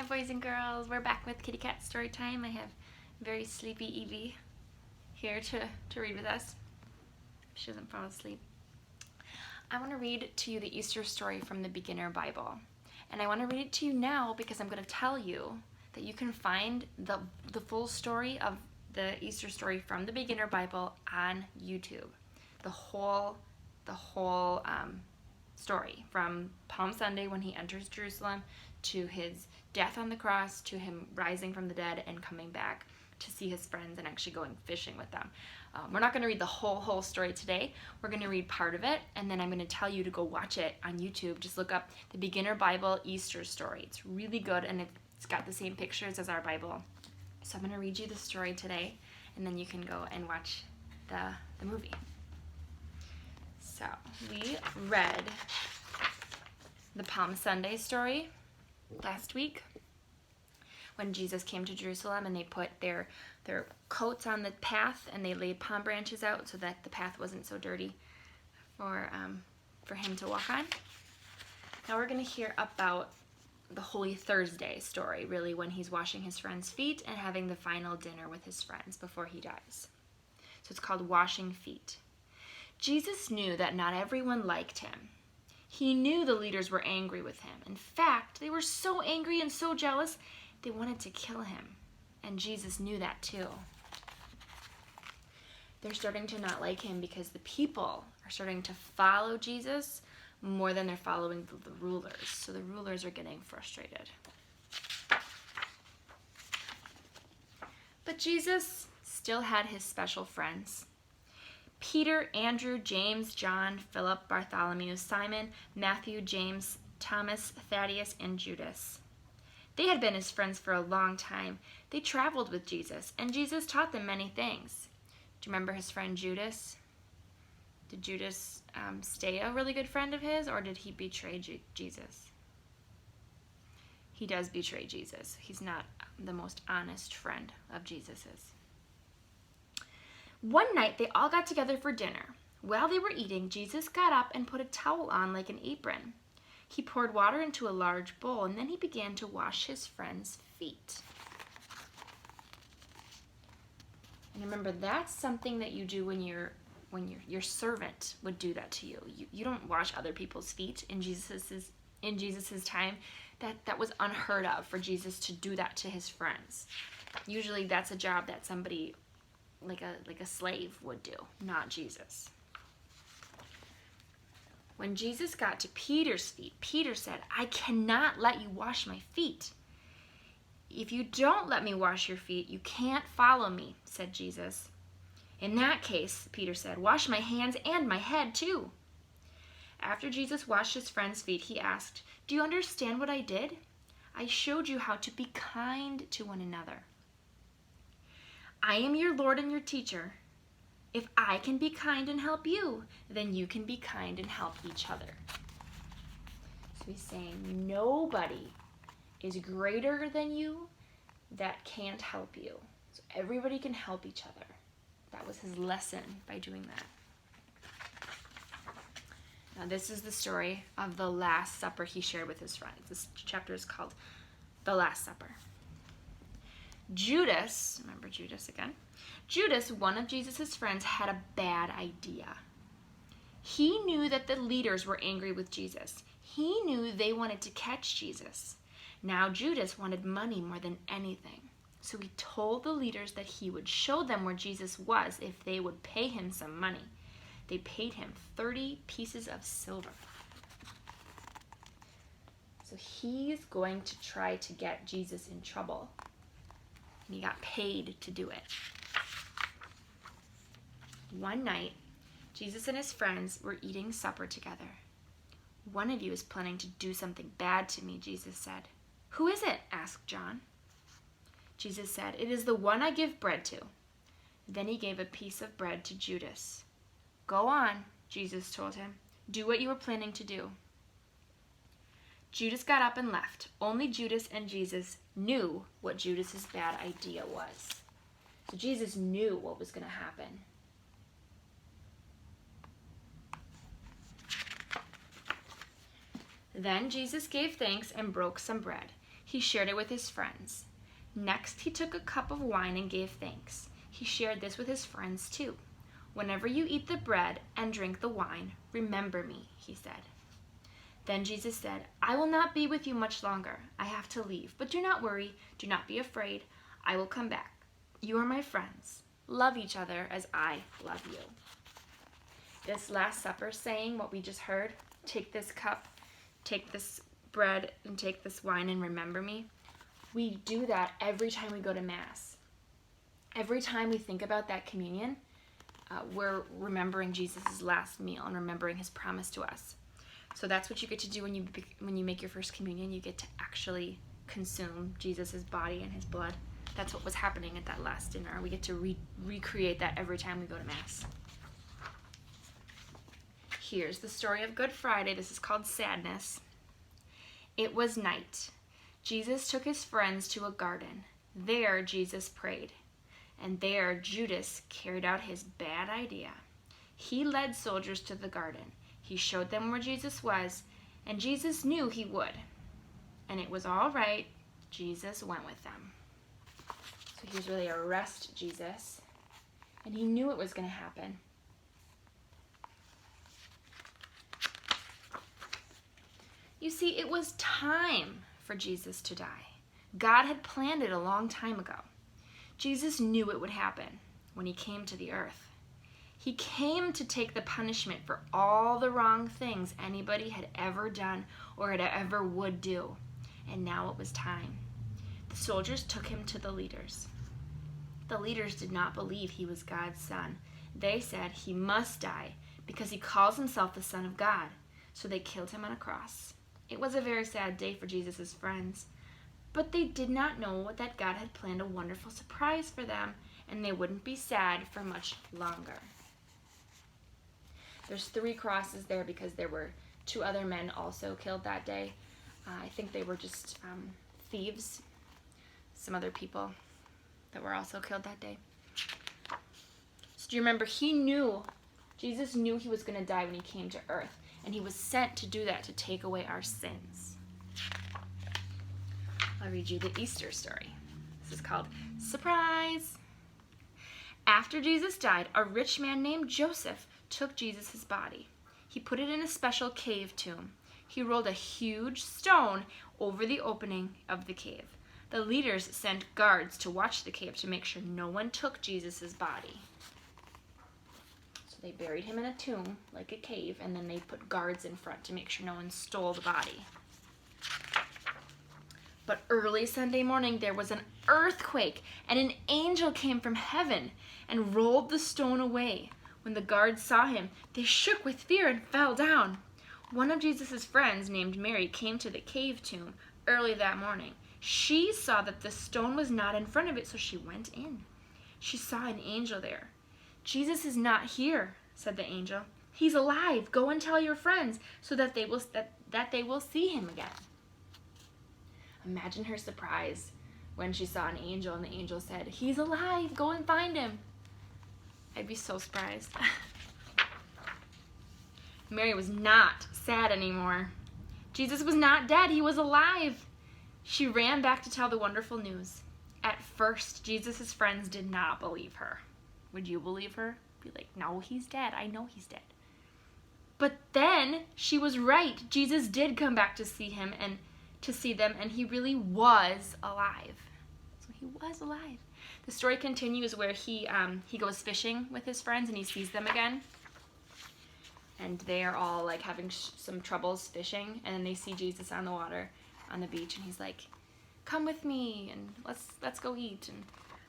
boys and girls. We're back with Kitty Cat Story Time. I have very sleepy Eevee here to read with us. She doesn't fall asleep. I want to read to you the Easter story from the Beginner Bible. And I want to read it to you now because I'm going to tell you that you can find the full story of the Easter story from the Beginner Bible on YouTube. The whole story from Palm Sunday when he enters Jerusalem to his death on the cross to him rising from the dead and coming back to see his friends and actually going fishing with them. We're not going to read the whole story today. We're going to read part of it, and then I'm going to tell you to go watch it on YouTube. Just look up the Beginner Bible Easter story. It's really good, and it's got the same pictures as our Bible. So I'm going to read you the story today, and then you can go and watch the movie. So we read the Palm Sunday story last week when Jesus came to Jerusalem and they put their coats on the path and they laid palm branches out so that the path wasn't so dirty for him to walk on. Now we're going to hear about the Holy Thursday story, really, when he's washing his friends' feet and having the final dinner with his friends before he dies. So it's called Washing Feet. Jesus knew that not everyone liked him. He knew the leaders were angry with him. In fact, they were so angry and so jealous, they wanted to kill him. And Jesus knew that too. They're starting to not like him because the people are starting to follow Jesus more than they're following the rulers. So the rulers are getting frustrated. But Jesus still had his special friends. Peter, Andrew, James, John, Philip, Bartholomew, Simon, Matthew, James, Thomas, Thaddeus, and Judas. They had been his friends for a long time. They traveled with Jesus, and Jesus taught them many things. Do you remember his friend Judas? Did Judas stay a really good friend of his, or did he betray Jesus? He does betray Jesus. He's not the most honest friend of Jesus's. One night, they all got together for dinner. While they were eating, Jesus got up and put a towel on like an apron. He poured water into a large bowl, and then he began to wash his friends' feet. And remember, that's something that you do when your servant would do that to you. You don't wash other people's feet in Jesus's time. That was unheard of for Jesus to do that to his friends. Usually, that's a job that somebody like a slave would do, not Jesus. When Jesus got to Peter's feet, Peter said, "I cannot let you wash my feet." "If you don't let me wash your feet, you can't follow me," said Jesus. "In that case," Peter said, "wash my hands and my head too." After Jesus washed his friend's feet, he asked, "Do you understand what I did? I showed you how to be kind to one another. I am your Lord and your teacher. If I can be kind and help you, then you can be kind and help each other." So he's saying nobody is greater than you that can't help you. So everybody can help each other. That was his lesson by doing that. Now this is the story of the Last Supper he shared with his friends. This chapter is called The Last Supper. Judas, remember Judas again? Judas, one of Jesus' friends, had a bad idea. He knew that the leaders were angry with Jesus. He knew they wanted to catch Jesus. Now Judas wanted money more than anything. So he told the leaders that he would show them where Jesus was if they would pay him some money. They paid him 30 pieces of silver. So he's going to try to get Jesus in trouble. And he got paid to do it. One night, Jesus and his friends were eating supper together. "One of you is planning to do something bad to me," Jesus said. "Who is it?" asked John. Jesus said, "It is the one I give bread to." Then he gave a piece of bread to Judas. "Go on," Jesus told him. "Do what you were planning to do." Judas got up and left. Only Judas and Jesus knew what Judas's bad idea was. So Jesus knew what was going to happen. Then Jesus gave thanks and broke some bread. He shared it with his friends. Next, he took a cup of wine and gave thanks. He shared this with his friends too. Whenever you eat the bread and drink the wine, remember me, he said. Then Jesus said, I will not be with you much longer. I have to leave. But do not worry. Do not be afraid. I will come back. You are my friends. Love each other as I love you. This Last Supper saying, what we just heard, take this cup, take this bread, and take this wine and remember me. We do that every time we go to Mass. Every time we think about that communion, we're remembering Jesus' last meal and remembering his promise to us. So that's what you get to do when you make your first communion. You get to actually consume Jesus' body and his blood. That's what was happening at that last dinner. We get to recreate that every time we go to Mass. Here's the story of Good Friday. This is called Sadness. It was night. Jesus took his friends to a garden. There Jesus prayed. And there Judas carried out his bad idea. He led soldiers to the garden. He showed them where Jesus was, and Jesus knew he would. And it was all right. Jesus went with them. So here's where they arrest Jesus. And he knew it was going to happen. You see, it was time for Jesus to die. God had planned it a long time ago. Jesus knew it would happen when he came to the earth. He came to take the punishment for all the wrong things anybody had ever done or had ever would do. And now it was time. The soldiers took him to the leaders. The leaders did not believe he was God's son. They said he must die because he calls himself the Son of God. So they killed him on a cross. It was a very sad day for Jesus' friends. But they did not know that God had planned a wonderful surprise for them, and they wouldn't be sad for much longer. There's 3 crosses there because there were 2 other men also killed that day. I think they were just thieves, some other people that were also killed that day. So do you remember, Jesus knew he was going to die when he came to earth, and he was sent to do that, to take away our sins. I'll read you the Easter story. This is called Surprise! After Jesus died, a rich man named Joseph took Jesus' body. He put it in a special cave tomb. He rolled a huge stone over the opening of the cave. The leaders sent guards to watch the cave to make sure no one took Jesus' body. So they buried him in a tomb, like a cave, and then they put guards in front to make sure no one stole the body. But early Sunday morning, there was an earthquake, and an angel came from heaven and rolled the stone away. When the guards saw him, they shook with fear and fell down. One of Jesus' friends, named Mary, came to the cave tomb early that morning. She saw that the stone was not in front of it, so she went in. She saw an angel there. Jesus is not here, said the angel. He's alive. Go and tell your friends so that they will see him again. Imagine her surprise when she saw an angel and the angel said, he's alive. Go and find him. I'd be so surprised. Mary was not sad anymore. Jesus was not dead. He was alive. She ran back to tell the wonderful news. At first, Jesus' friends did not believe her. Would you believe her? Be like, no, he's dead. I know he's dead. But then she was right. Jesus did come back to see him and to see them, and he really was alive. So he was alive. The story continues where he goes fishing with his friends and he sees them again. And they are all like having some troubles fishing, and then they see Jesus on the water on the beach, and he's like, come with me and let's go eat.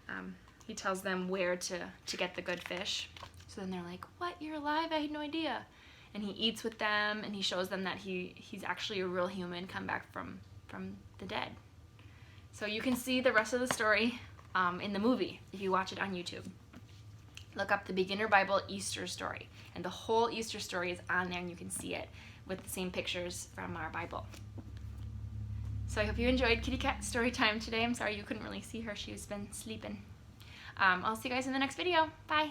And he tells them where to get the good fish. So then they're like, what, you're alive? I had no idea. And he eats with them, and he shows them that he's actually a real human come back from the dead. So you can see the rest of the story in the movie if you watch it on YouTube. Look up the Beginner Bible Easter story, and the whole Easter story is on there, and you can see it with the same pictures from our Bible. So I hope you enjoyed Kitty Cat story time today. I'm sorry you couldn't really see her. She's been sleeping. I'll see you guys in the next video. Bye.